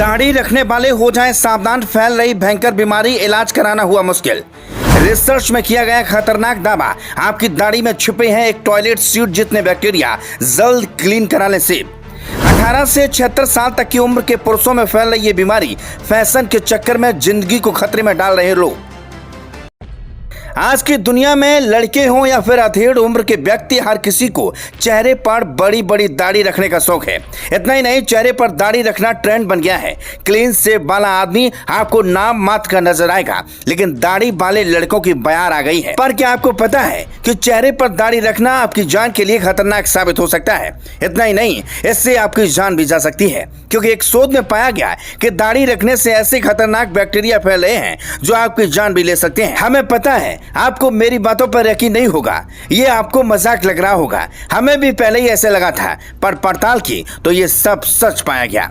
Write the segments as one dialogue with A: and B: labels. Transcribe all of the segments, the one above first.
A: दाढ़ी रखने वाले हो जाएं सावधान, फैल रही भयंकर बीमारी, इलाज कराना हुआ मुश्किल। रिसर्च में किया गया खतरनाक दावा, आपकी दाढ़ी में छिपे हैं एक टॉयलेट सीट जितने बैक्टीरिया, जल्द क्लीन कराने से। 18 से 76 साल तक की उम्र के पुरुषों में फैल रही ये बीमारी, फैशन के चक्कर में जिंदगी को खतरे में डाल रहे लोग। आज की दुनिया में लड़के हों या फिर अधेड़ उम्र के व्यक्ति, हर किसी को चेहरे पर बड़ी बड़ी दाढ़ी रखने का शौक है। इतना ही नहीं, चेहरे पर दाढ़ी रखना ट्रेंड बन गया है। क्लीन शेव वाला आदमी आपको नाम मात्र का नजर आएगा, लेकिन दाढ़ी वाले लड़कों की बयार आ गई है। पर क्या आपको पता है कि चेहरे पर दाढ़ी रखना आपकी जान के लिए खतरनाक साबित हो सकता है? इतना ही नहीं, इससे आपकी जान भी जा सकती है, क्योंकि एक शोध में पाया गया कि दाढ़ी रखने से ऐसे खतरनाक बैक्टीरिया फैल रहे हैं जो आपकी जान भी ले सकते हैं। हमें पता है आपको मेरी बातों पर यकीन नहीं होगा, ये आपको मजाक लग रहा होगा। हमें भी पहले ही ऐसे लगा था, पर पड़ताल की तो ये सब सच पाया गया।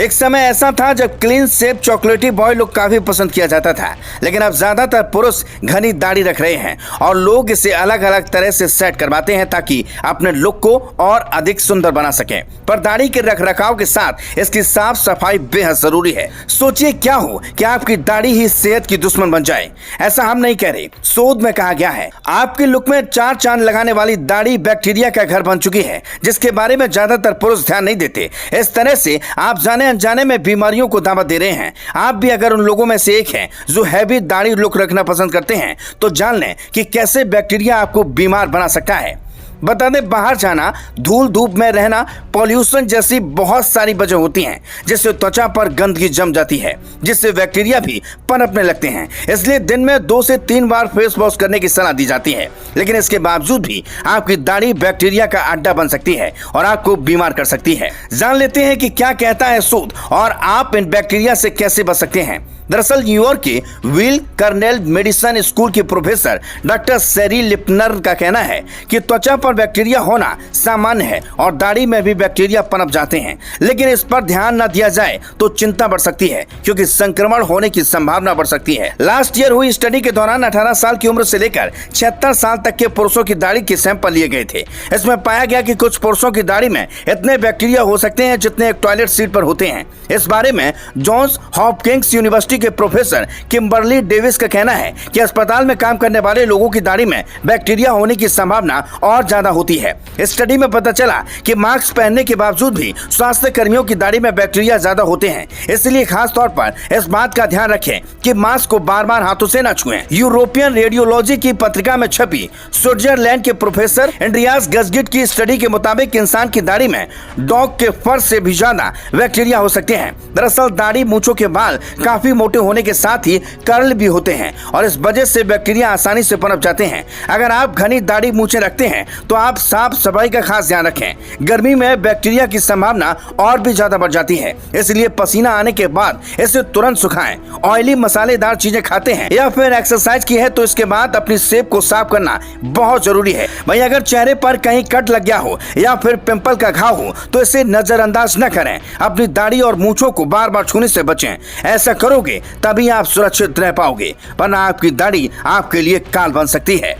A: एक समय ऐसा था जब क्लीन शेव चॉकलेटी बॉय लुक काफी पसंद किया जाता था, लेकिन अब ज्यादातर पुरुष घनी दाढ़ी रख रहे हैं और लोग इसे अलग अलग तरह से सेट करवाते हैं ताकि अपने लुक को और अधिक सुंदर बना सकें। पर दाढ़ी के रखरखाव के साथ इसकी साफ सफाई बेहद जरूरी है। सोचिए क्या हो कि आपकी दाढ़ी ही सेहत की दुश्मन बन जाए। ऐसा हम नहीं कह रहे, शोध में कहा गया है आपके लुक में 4 चांद लगाने वाली दाढ़ी बैक्टीरिया का घर बन चुकी है, जिसके बारे में ज्यादातर पुरुष ध्यान नहीं देते। इस तरह से आप जाने अनजाने में बीमारियों को दावत दे रहे हैं। आप भी अगर उन लोगों में से एक हैं जो हैवी दाढ़ी लुक रखना पसंद करते हैं, तो जान लें कि कैसे बैक्टीरिया आपको बीमार बना सकता है। बता दें, बाहर जाना, धूल धूप में रहना, पॉल्यूशन जैसी बहुत सारी वजह होती हैं जिससे त्वचा पर गंदगी जम जाती है, जिससे बैक्टीरिया भी पनपने लगते हैं। इसलिए दिन में 2 से 3 बार फेस वॉश करने की सलाह दी जाती है, लेकिन इसके बावजूद भी आपकी दाढ़ी बैक्टीरिया का अड्डा बन सकती है और आपको बीमार कर सकती है। जान लेते हैं कि क्या कहता है शोध और आप इन बैक्टीरिया से कैसे बच सकते हैं। दरअसल न्यूयॉर्क के विल कर्नेल मेडिसिन स्कूल के प्रोफेसर डॉक्टर सेरी लिपनर का कहना है कि त्वचा पर बैक्टीरिया होना सामान्य है और दाढ़ी में भी बैक्टीरिया पनप जाते हैं, लेकिन इस पर ध्यान न दिया जाए तो चिंता बढ़ सकती है, क्योंकि संक्रमण होने की संभावना बढ़ सकती है। लास्ट ईयर हुई स्टडी के दौरान 18 साल की उम्र से लेकर 76 साल तक के पुरुषों की दाढ़ी के सैंपल लिए गए थे। इसमें पाया गया कि कुछ पुरुषों की दाढ़ी में इतने बैक्टीरिया हो सकते हैं जितने एक टॉयलेट सीट पर होते हैं। इस बारे में जॉन्स हॉपकिंस यूनिवर्सिटी के प्रोफेसर किम्बरली डेविस का कहना है कि अस्पताल में काम करने वाले लोगों की दाढ़ी में बैक्टीरिया होने की संभावना और ज्यादा होती है। इस स्टडी में पता चला कि मास्क पहनने के बावजूद भी स्वास्थ्य कर्मियों की दाढ़ी में बैक्टीरिया ज्यादा होते हैं। इसलिए खास तौर पर इस बात का ध्यान रखें कि मास्क को बार बार हाथों से न छुएं। यूरोपियन रेडियोलॉजी की पत्रिका में छपी स्विट्जरलैंड के प्रोफेसर एंड्रियास गजगिट की स्टडी के मुताबिक इंसान की दाढ़ी में डॉग के फर से भी ज्यादा बैक्टीरिया हो सकते हैं। दरअसल दाढ़ी मूंछों के बाल काफी मोटे होने के साथ ही कर्ल भी होते हैं और इस वजह से बैक्टीरिया आसानी से पनप जाते हैं। अगर आप घनी दाढ़ी मूंछें रखते हैं तो आप साफ सफाई का खास ध्यान रखें। गर्मी में बैक्टीरिया की संभावना और भी ज्यादा बढ़ जाती है, इसलिए पसीना आने के बाद इसे तुरंत सुखाएं। ऑयली मसालेदार चीजें खाते हैं या फिर एक्सरसाइज की है तो इसके बाद अपनी सेब को साफ करना बहुत जरूरी है। वहीं अगर चेहरे पर कहीं कट लग गया हो या फिर पिंपल का घाव हो तो इसे नजरअंदाज न करें। अपनी दाढ़ी और मूंछों को बार बार छूने से बचें। ऐसा करोगे तभी आप सुरक्षित रह पाओगे, वरना आपकी दाढ़ी आपके लिए काल बन सकती है।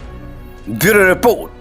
A: Bureau report.